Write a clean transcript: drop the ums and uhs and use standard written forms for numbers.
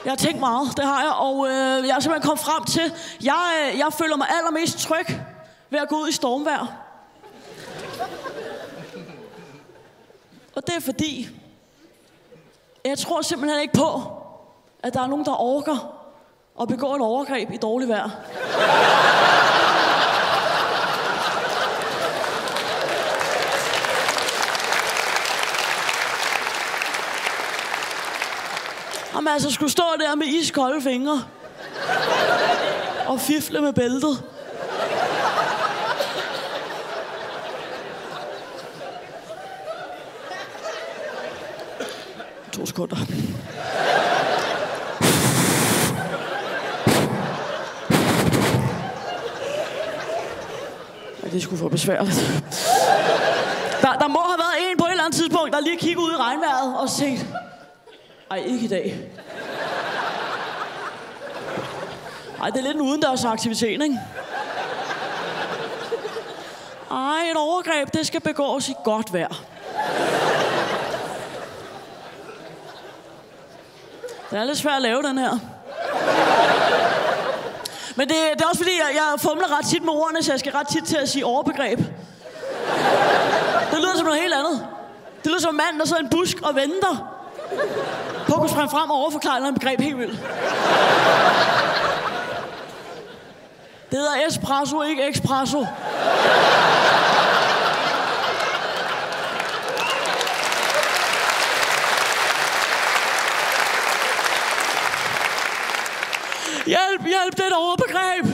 Jeg har tænkt meget, det har jeg, og jeg er simpelthen kommet frem til, jeg føler mig allermest tryg ved at gå ud i stormvejr. Og det er fordi, jeg tror simpelthen ikke på, at der er nogen, der orker at begå et overgreb i dårligt vejr. Jamen altså, skulle stå der med iskolde fingre og fifle med bæltet. 2 sekunder. Ja, det er sgu for besværligt. Der må have været en på et eller andet tidspunkt, der lige kiggede ud i regnvejret og tænkte, ej, ikke i dag. Ej, det er lidt en udendørs aktivitet, ikke? Ej, et overgreb, det skal begås i godt vejr. Det er lidt svært at lave, den her. Men det er også fordi, jeg fumler ret tit med ordene, så jeg skal ret tit til at sige overbegreb. Det lyder som noget helt andet. Det lyder som en mand, der sidder i en busk og venter på at kunne springe frem og overforklare et begreb helt vildt. Det hedder espresso, ikke espresso. Hjælp, hjælp, det er et overbegreb.